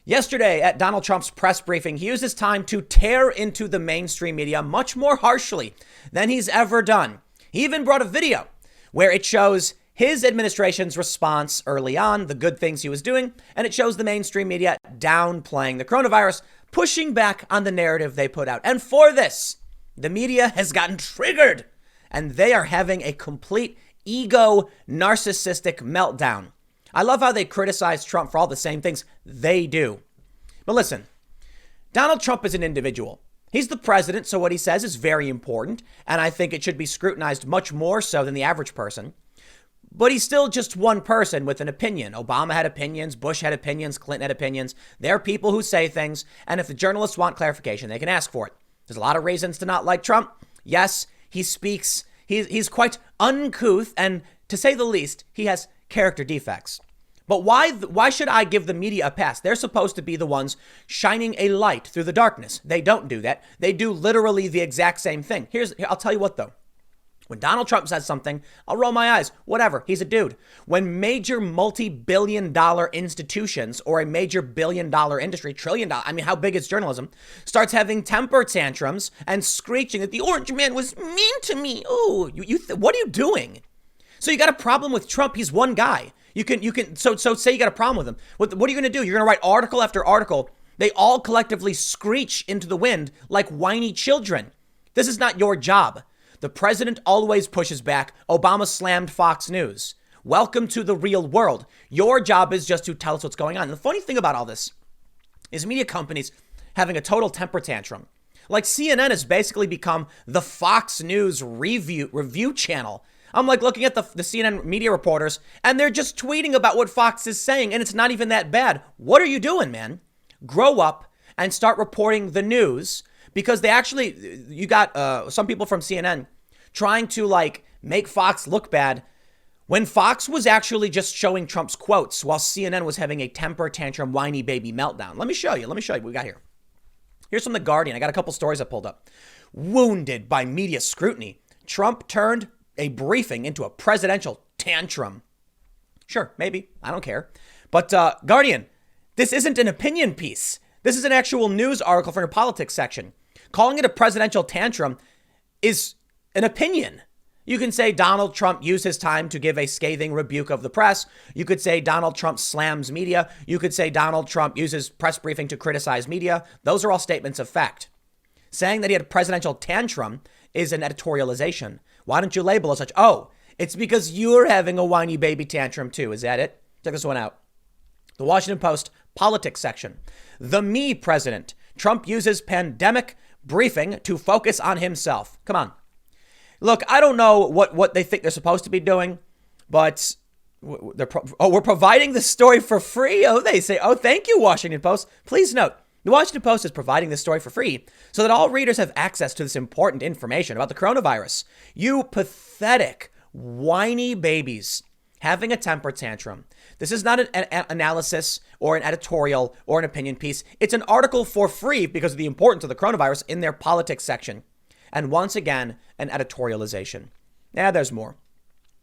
Yesterday at Donald Trump's press briefing, he used his time to tear into the mainstream media much more harshly than he's ever done. He even brought a video where it shows his administration's response early on, the good things he was doing, and it shows the mainstream media downplaying the coronavirus, pushing back on the narrative they put out. And for this, the media has gotten triggered, and they are having a complete ego narcissistic meltdown. I love how they criticize Trump for all the same things they do. But listen, Donald Trump is an individual. He's the president, so what he says is very important, and I think it should be scrutinized much more so than the average person. But he's still just one person with an opinion. Obama had opinions, Bush had opinions, Clinton had opinions. There are people who say things, and if the journalists want clarification, they can ask for it. There's a lot of reasons to not like Trump. Yes, he speaks, he's quite uncouth, and to say the least, he has character defects. But why should I give the media a pass? They're supposed to be the ones shining a light through the darkness. They don't do that. They do literally the exact same thing. I'll tell you what, though. When Donald Trump says something, I'll roll my eyes. Whatever. He's a dude. When major multi-billion-dollar institutions or a major billion-dollar industry, trillion-dollar, I mean, how big is journalism, starts having temper tantrums and screeching that the orange man was mean to me. Oh, what are you doing? So you got a problem with Trump. He's one guy. So say you got a problem with him. What are you going to do? You're going to write article after article. They all collectively screech into the wind like whiny children. This is not your job. The president always pushes back. Obama slammed Fox News. Welcome to the real world. Your job is just to tell us what's going on. And the funny thing about all this is media companies having a total temper tantrum. Like CNN has basically become the Fox News review channel. I'm like looking at the CNN media reporters and they're just tweeting about what Fox is saying. And it's not even that bad. What are you doing, man? Grow up and start reporting the news, because you got some people from CNN trying to like make Fox look bad when Fox was actually just showing Trump's quotes while CNN was having a temper tantrum, whiny baby meltdown. Let me show you what we got here. Here's from The Guardian. I got a couple stories I pulled up. Wounded by media scrutiny, Trump turned a briefing into a presidential tantrum. Sure, maybe. I don't care. But Guardian, this isn't an opinion piece. This is an actual news article from your politics section. Calling it a presidential tantrum is an opinion. You can say Donald Trump used his time to give a scathing rebuke of the press. You could say Donald Trump slams media. You could say Donald Trump uses press briefing to criticize media. Those are all statements of fact. Saying that he had a presidential tantrum is an editorialization. Why don't you label it such? Oh, it's because you're having a whiny baby tantrum too. Is that it? Check this one out. The Washington Post politics section. The me president. Trump uses pandemic briefing to focus on himself. Come on. Look, I don't know what they think they're supposed to be doing, but we're providing the story for free. Oh, they say, oh, thank you, Washington Post. Please note, the Washington Post is providing this story for free so that all readers have access to this important information about the coronavirus. You pathetic, whiny babies having a temper tantrum. This is not an analysis or an editorial or an opinion piece. It's an article for free because of the importance of the coronavirus in their politics section. And once again, an editorialization. Yeah, there's more.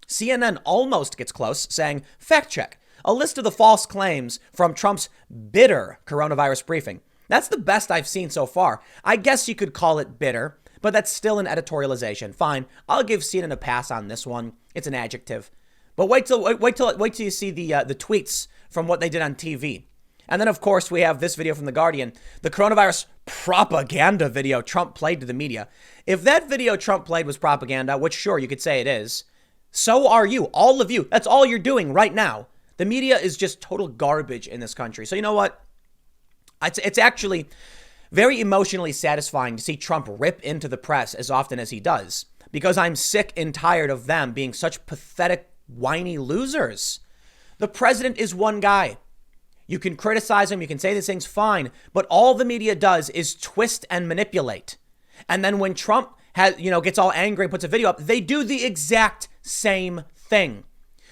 CNN almost gets close, saying, fact check, a list of the false claims from Trump's bitter coronavirus briefing. That's the best I've seen so far. I guess you could call it bitter, but that's still an editorialization. Fine, I'll give CNN a pass on this one. It's an adjective. But wait till you see the tweets from what they did on TV. And then, of course, we have this video from The Guardian, the coronavirus propaganda video Trump played to the media. If that video Trump played was propaganda, which sure, you could say it is, so are you, all of you. That's all you're doing right now. The media is just total garbage in this country. So you know what? It's actually very emotionally satisfying to see Trump rip into the press as often as he does, because I'm sick and tired of them being such pathetic, whiny losers. The president is one guy. You can criticize him. You can say these things, fine. But all the media does is twist and manipulate. And then when Trump gets all angry and puts a video up, they do the exact same thing.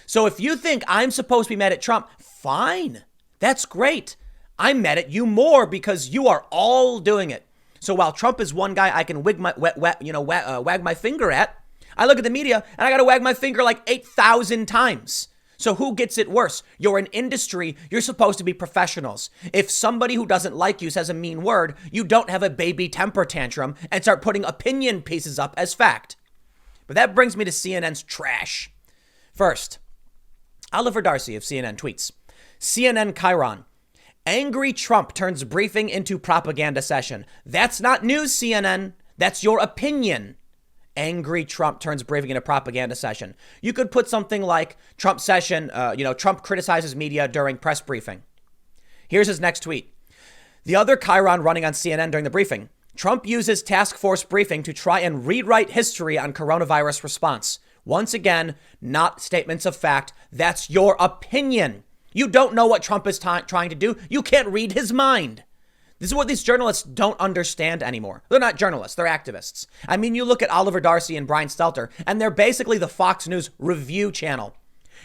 So if you think I'm supposed to be mad at Trump, fine. That's great. I'm mad at you more because you are all doing it. So while Trump is one guy I can wag my finger at, I look at the media and I got to wag my finger like 8,000 times. So who gets it worse? You're an industry. You're supposed to be professionals. If somebody who doesn't like you says a mean word, you don't have a baby temper tantrum and start putting opinion pieces up as fact. But that brings me to CNN's trash. First, Oliver Darcy of CNN tweets, CNN Chiron. Angry Trump turns briefing into propaganda session. That's not news, CNN. That's your opinion. Angry Trump turns briefing into propaganda session. You could put something like Trump session, Trump criticizes media during press briefing. Here's his next tweet. The other Chiron running on CNN during the briefing. Trump uses task force briefing to try and rewrite history on coronavirus response. Once again, not statements of fact. That's your opinion. You don't know what Trump is trying to do. You can't read his mind. This is what these journalists don't understand anymore. They're not journalists. They're activists. I mean, you look at Oliver Darcy and Brian Stelter, and they're basically the Fox News review channel.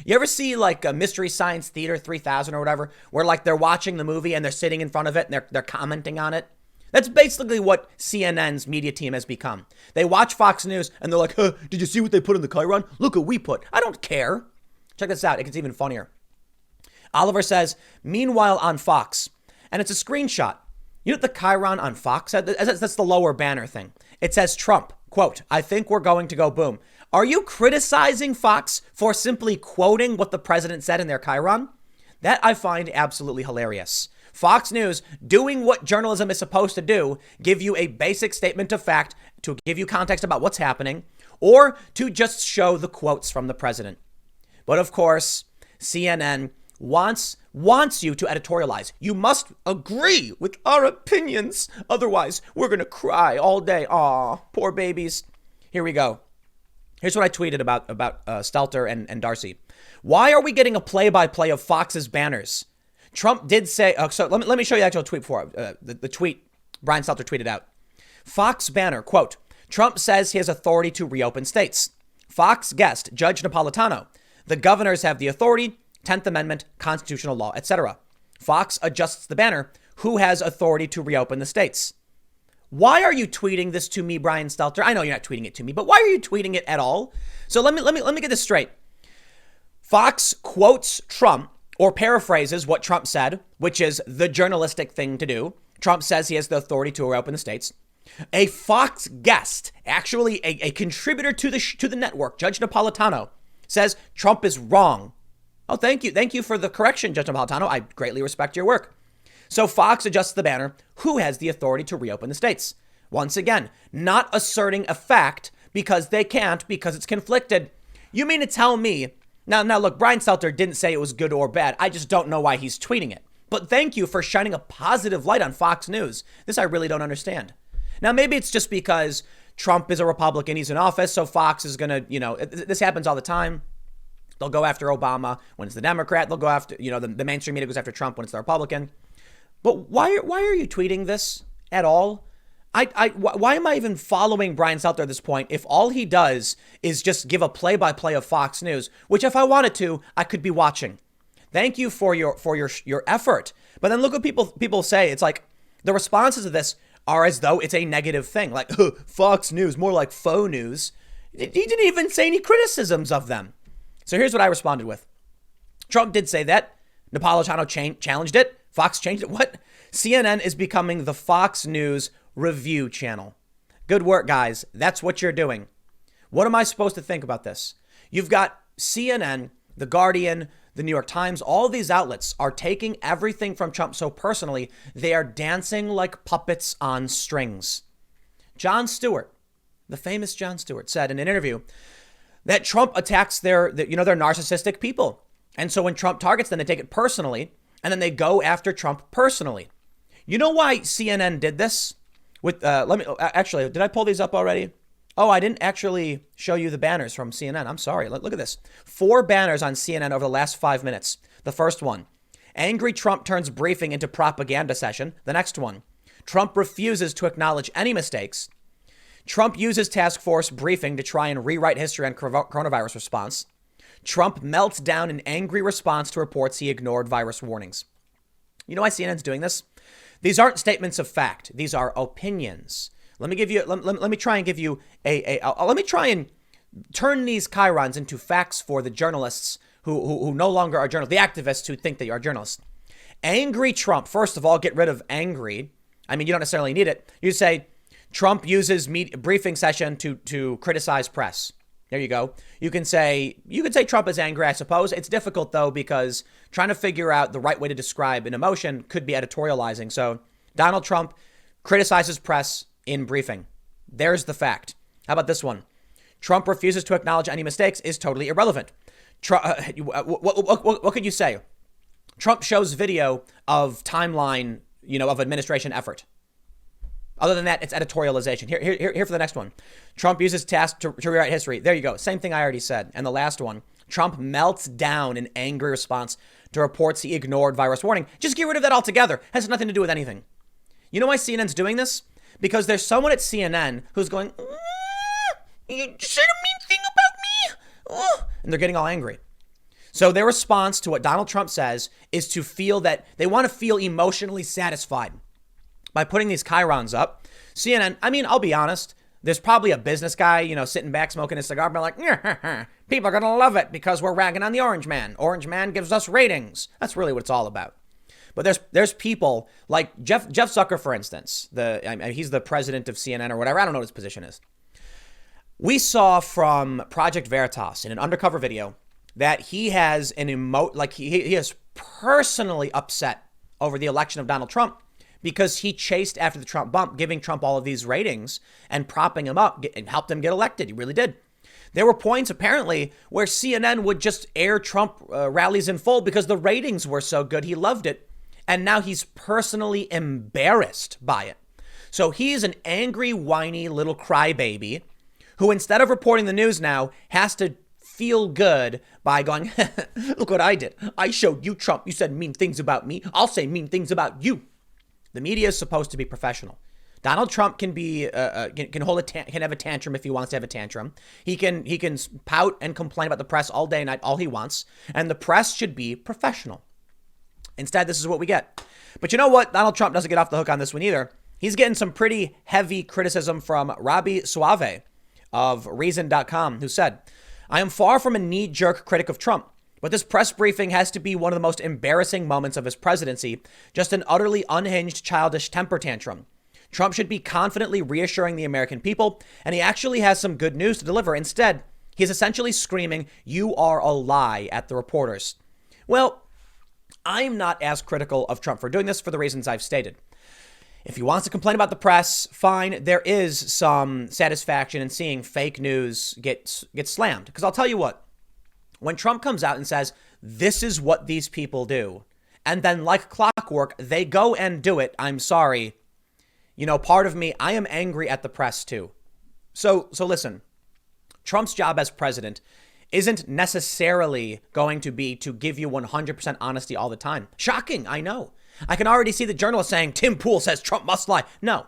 You ever see like a Mystery Science Theater 3000 or whatever, where like they're watching the movie and they're sitting in front of it and they're commenting on it? That's basically what CNN's media team has become. They watch Fox News and they're like, did you see what they put in the Chiron? Look what we put. I don't care. Check this out. It gets even funnier. Oliver says, meanwhile on Fox, and it's a screenshot. You know what the Chiron on Fox said? That's the lower banner thing. It says Trump, quote, I think we're going to go boom. Are you criticizing Fox for simply quoting what the president said in their Chiron? That I find absolutely hilarious. Fox News doing what journalism is supposed to do, give you a basic statement of fact to give you context about what's happening, or to just show the quotes from the president. But of course, CNN wants you to editorialize. You must agree with our opinions. Otherwise, we're going to cry all day. Aw, poor babies. Here we go. Here's what I tweeted about Stelter and Darcy. Why are we getting a play-by-play of Fox's banners? Trump did say, so let me show you the actual tweet before, the tweet Brian Stelter tweeted out. Fox banner, quote, Trump says he has authority to reopen states. Fox guest, Judge Napolitano. The governors have the authority, 10th Amendment, constitutional law, etc. Fox adjusts the banner, who has authority to reopen the states. Why are you tweeting this to me, Brian Stelter? I know you're not tweeting it to me, but why are you tweeting it at all? So let me get this straight. Fox quotes Trump or paraphrases what Trump said, which is the journalistic thing to do. Trump says he has the authority to reopen the states. A Fox guest, actually a contributor to the network, Judge Napolitano, says Trump is wrong. Oh, thank you. Thank you for the correction, Judge Napolitano. I greatly respect your work. So Fox adjusts the banner, who has the authority to reopen the states. Once again, not asserting a fact because they can't, because it's conflicted. You mean to tell me, now look, Brian Stelter didn't say it was good or bad. I just don't know why he's tweeting it. But thank you for shining a positive light on Fox News. This I really don't understand. Now, maybe it's just because Trump is a Republican, he's in office, so Fox is going to, this happens all the time. They'll go after Obama when it's the Democrat. They'll go after, the mainstream media goes after Trump when it's the Republican. But why are you tweeting this at all? Why am I even following Brian Stelter at this point if all he does is just give a play-by-play of Fox News, which if I wanted to, I could be watching. Thank you for your effort. But then look what people say. It's like the responses to this are as though it's a negative thing. Like, Fox News, more like faux news. He didn't even say any criticisms of them. So here's what I responded with. Trump did say that. Napolitano challenged it. Fox changed it. What? CNN is becoming the Fox News review channel. Good work, guys. That's what you're doing. What am I supposed to think about this? You've got CNN, The Guardian, The New York Times. All these outlets are taking everything from Trump so personally, they are dancing like puppets on strings. Jon Stewart, the famous Jon Stewart, said in an interview that Trump attacks their narcissistic people. And so when Trump targets them, they take it personally, and then they go after Trump personally. You know why CNN did this? Did I pull these up already? Oh, I didn't actually show you the banners from CNN. I'm sorry. Look at this. 4 banners on CNN over the last 5 minutes. The first one, angry Trump turns briefing into propaganda session. The next one, Trump refuses to acknowledge any mistakes. Trump uses task force briefing to try and rewrite history on coronavirus response. Trump melts down in angry response to reports he ignored virus warnings. You know why CNN's doing this? These aren't statements of fact. These are opinions. Let me try and give you let me try and turn these chyrons into facts for the journalists who no longer are journalists, the activists who think that you are journalists. Angry Trump, first of all, get rid of angry. I mean, you don't necessarily need it. You say Trump uses briefing session to criticize press. There you go. You can say Trump is angry, I suppose. It's difficult, though, because trying to figure out the right way to describe an emotion could be editorializing. So Donald Trump criticizes press in briefing. There's the fact. How about this one? Trump refuses to acknowledge any mistakes is totally irrelevant. What could you say? Trump shows video of timeline, of administration effort. Other than that, it's editorialization. Here for the next one. Trump uses task to rewrite history. There you go. Same thing I already said. And the last one. Trump melts down in angry response to reports he ignored virus warning. Just get rid of that altogether. Has nothing to do with anything. You know why CNN's doing this? Because there's someone at CNN who's going, you said a mean thing about me. And they're getting all angry. So their response to what Donald Trump says is to feel that they want to feel emotionally satisfied by putting these chyrons up. CNN, I mean, I'll be honest, there's probably a business guy, sitting back smoking his cigar, but like, people are going to love it because we're ragging on the Orange Man. Orange Man gives us ratings. That's really what it's all about. But there's people like Jeff Zucker, for instance. He's the president of CNN or whatever. I don't know what his position is. We saw from Project Veritas in an undercover video that he has he is personally upset over the election of Donald Trump because he chased after the Trump bump, giving Trump all of these ratings and propping him up and helped him get elected. He really did. There were points apparently where CNN would just air Trump rallies in full because the ratings were so good. He loved it. And now he's personally embarrassed by it. So he's an angry, whiny little crybaby who, instead of reporting the news now, has to feel good by going, look what I did. I showed you Trump. You said mean things about me. I'll say mean things about you. The media is supposed to be professional. Donald Trump can have a tantrum if he wants to have a tantrum. He can pout and complain about the press all day and night, all he wants. And the press should be professional. Instead, this is what we get. But you know what? Donald Trump doesn't get off the hook on this one either. He's getting some pretty heavy criticism from Robbie Suave of Reason.com, who said, I am far from a knee-jerk critic of Trump, but this press briefing has to be one of the most embarrassing moments of his presidency, just an utterly unhinged, childish temper tantrum. Trump should be confidently reassuring the American people, and he actually has some good news to deliver. Instead, he's essentially screaming, you are a lie at the reporters. Well, I'm not as critical of Trump for doing this for the reasons I've stated. If he wants to complain about the press, fine. There is some satisfaction in seeing fake news get slammed. Because I'll tell you what, when Trump comes out and says, this is what these people do, and then like clockwork, they go and do it, I'm sorry. Part of me, I am angry at the press too. So listen, Trump's job as president isn't necessarily going to be to give you 100% honesty all the time. Shocking, I know. I can already see the journalist saying, Tim Pool says Trump must lie. No,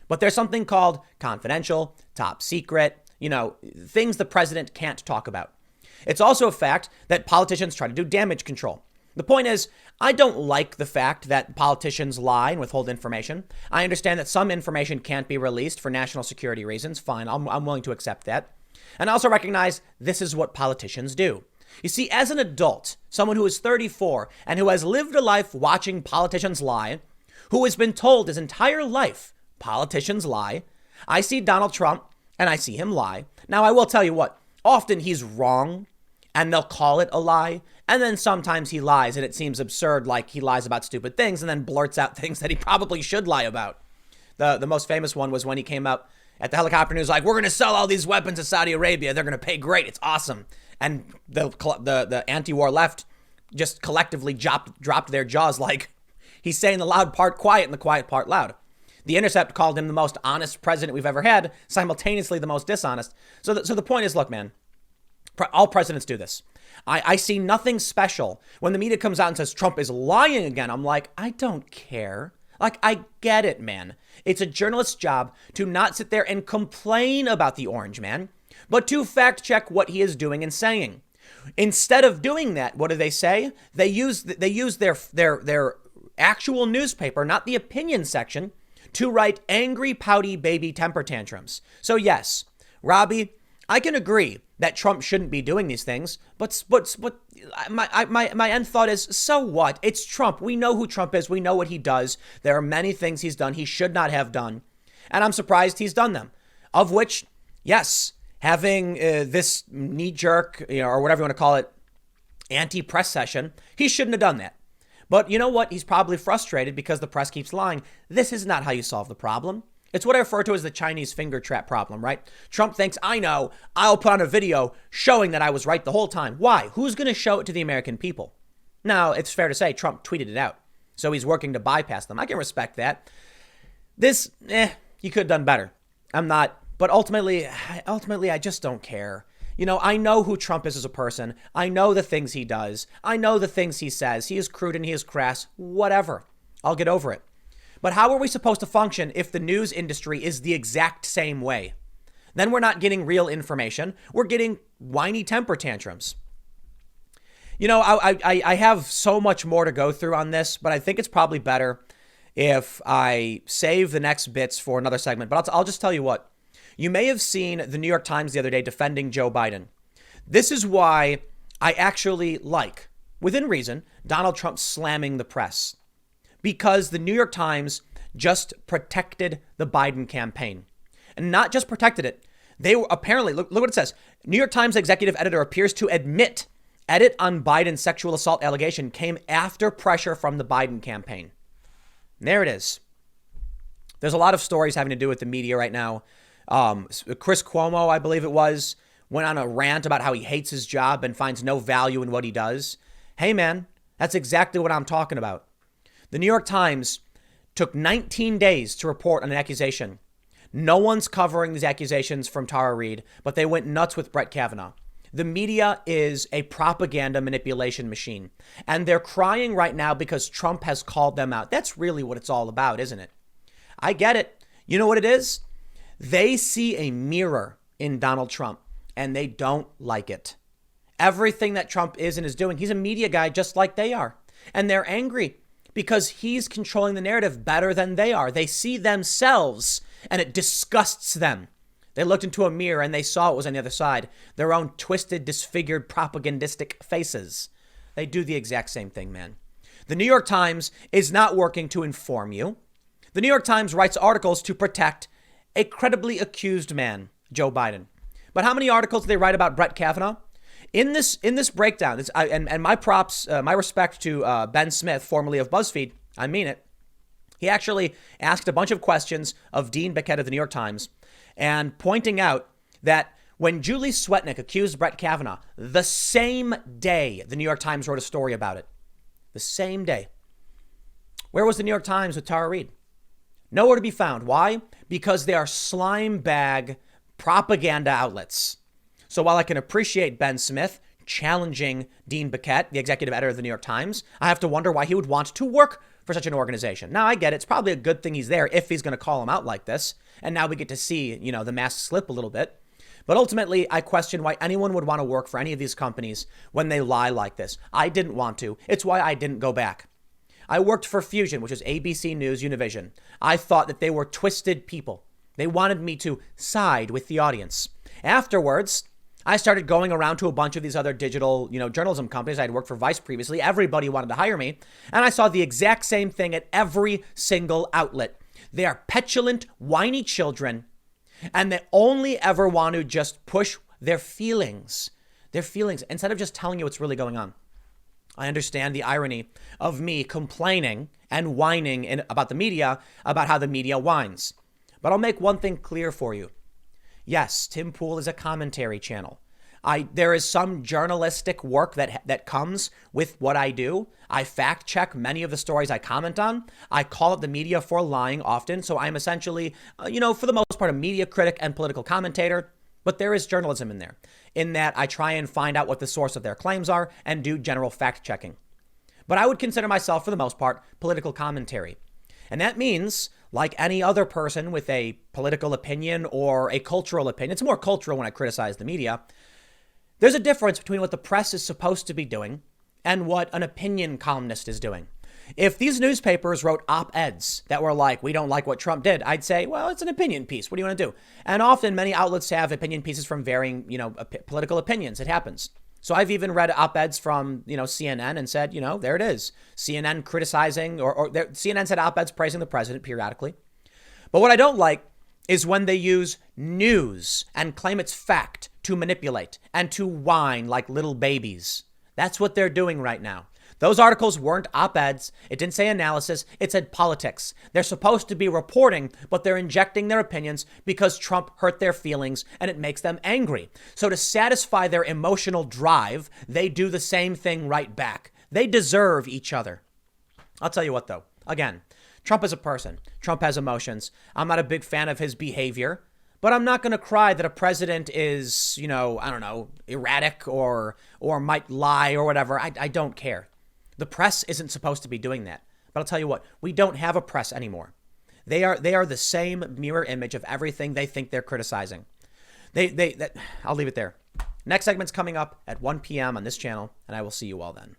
but there's something called confidential, top secret, things the president can't talk about. It's also a fact that politicians try to do damage control. The point is, I don't like the fact that politicians lie and withhold information. I understand that some information can't be released for national security reasons. Fine, I'm willing to accept that. And I also recognize this is what politicians do. You see, as an adult, someone who is 34 and who has lived a life watching politicians lie, who has been told his entire life, politicians lie, I see Donald Trump and I see him lie. Now, I will tell you what, often he's wrong and they'll call it a lie. And then sometimes he lies and it seems absurd, like he lies about stupid things and then blurts out things that he probably should lie about. The most famous one was when he came out at the helicopter news, like, we're going to sell all these weapons to Saudi Arabia. They're going to pay great. It's awesome. And the anti-war left just collectively dropped their jaws, like he's saying the loud part quiet and the quiet part loud. The Intercept called him the most honest president we've ever had, simultaneously the most dishonest. So the point is, look, man, all presidents do this. I see nothing special when the media comes out and says Trump is lying again. I'm like, I don't care. Like, I get it, man. It's a journalist's job to not sit there and complain about the Orange Man, but to fact check what he is doing and saying. Instead of doing that, what do they say? They use their actual newspaper, not the opinion section, to write angry, pouty baby temper tantrums. So yes, Robbie, I can agree that Trump shouldn't be doing these things, but my end thought is, so what? It's Trump. We know who Trump is. We know what he does. There are many things he's done he should not have done, and I'm surprised he's done them. Of which, yes, having this knee-jerk, or whatever you want to call it, anti-press session, he shouldn't have done that. But you know what? He's probably frustrated because the press keeps lying. This is not how you solve the problem. It's what I refer to as the Chinese finger trap problem, right? Trump thinks, I know, I'll put on a video showing that I was right the whole time. Why? Who's going to show it to the American people? Now, it's fair to say Trump tweeted it out, so he's working to bypass them. I can respect that. This, you could have done better. I'm not, but ultimately, I just don't care. I know who Trump is as a person. I know the things he does. I know the things he says. He is crude and he is crass. Whatever. I'll get over it. But how are we supposed to function if the news industry is the exact same way? Then we're not getting real information. We're getting whiny temper tantrums. I have so much more to go through on this, but I think it's probably better if I save the next bits for another segment. But I'll just tell you what. You may have seen the New York Times the other day defending Joe Biden. This is why I actually like, within reason, Donald Trump slamming the press. Because the New York Times just protected the Biden campaign. And not just protected it. They were apparently, look what it says. New York Times executive editor appears to admit edit on Biden's sexual assault allegation came after pressure from the Biden campaign. And there it is. There's a lot of stories having to do with the media right now. Chris Cuomo, I believe it was, went on a rant about how he hates his job and finds no value in what he does. Hey, man, that's exactly what I'm talking about. The New York Times took 19 days to report on an accusation. No one's covering these accusations from Tara Reade, but they went nuts with Brett Kavanaugh. The media is a propaganda manipulation machine, and they're crying right now because Trump has called them out. That's really what it's all about, isn't it? I get it. You know what it is? They see a mirror in Donald Trump, and they don't like it. Everything that Trump is and is doing, he's a media guy just like they are, and they're angry because he's controlling the narrative better than they are. They see themselves and it disgusts them. They looked into a mirror and they saw it was on the other side. Their own twisted, disfigured, propagandistic faces. They do the exact same thing, man. The New York Times is not working to inform you. The New York Times writes articles to protect a credibly accused man, Joe Biden. But how many articles do they write about Brett Kavanaugh? In this breakdown, and my props, my respect to Ben Smith, formerly of BuzzFeed, I mean it. He actually asked a bunch of questions of Dean Baquet of the New York Times and pointing out that when Julie Swetnick accused Brett Kavanaugh, the same day the New York Times wrote a story about it. The same day. Where was the New York Times with Tara Reade? Nowhere to be found. Why? Because they are slime bag propaganda outlets. So while I can appreciate Ben Smith challenging Dean Baquet, the executive editor of the New York Times, I have to wonder why he would want to work for such an organization. Now, I get it. It's probably a good thing he's there if he's going to call him out like this. And now we get to see, the mask slip a little bit. But ultimately, I question why anyone would want to work for any of these companies when they lie like this. I didn't want to. It's why I didn't go back. I worked for Fusion, which is ABC News Univision. I thought that they were twisted people. They wanted me to side with the audience. Afterwards, I started going around to a bunch of these other digital, journalism companies. I had worked for Vice previously. Everybody wanted to hire me. And I saw the exact same thing at every single outlet. They are petulant, whiny children, and they only ever want to just push their feelings, instead of just telling you what's really going on. I understand the irony of me complaining and whining about the media, about how the media whines. But I'll make one thing clear for you. Yes, Tim Pool is a commentary channel. There is some journalistic work that comes with what I do. I fact check many of the stories I comment on. I call out the media for lying often. So I'm essentially, for the most part, a media critic and political commentator. But there is journalism in there, in that I try and find out what the source of their claims are and do general fact checking. But I would consider myself, for the most part, political commentary. And that means, like any other person with a political opinion or a cultural opinion, it's more cultural when I criticize the media, there's a difference between what the press is supposed to be doing and what an opinion columnist is doing. If these newspapers wrote op-eds that were like, we don't like what Trump did, I'd say, well, it's an opinion piece. What do you want to do? And often many outlets have opinion pieces from varying, political opinions. It happens. So I've even read op-eds from, CNN and said, there it is. CNN criticizing or CNN said op-eds praising the president periodically. But what I don't like is when they use news and claim it's fact to manipulate and to whine like little babies. That's what they're doing right now. Those articles weren't op-eds. It didn't say analysis. It said politics. They're supposed to be reporting, but they're injecting their opinions because Trump hurt their feelings and it makes them angry. So to satisfy their emotional drive, they do the same thing right back. They deserve each other. I'll tell you what, though. Again, Trump is a person. Trump has emotions. I'm not a big fan of his behavior, but I'm not going to cry that a president is, erratic or might lie or whatever. I don't care. The press isn't supposed to be doing that. But I'll tell you what, we don't have a press anymore. They are the same mirror image of everything they think they're criticizing. I'll leave it there. Next segment's coming up at 1 p.m. on this channel, and I will see you all then.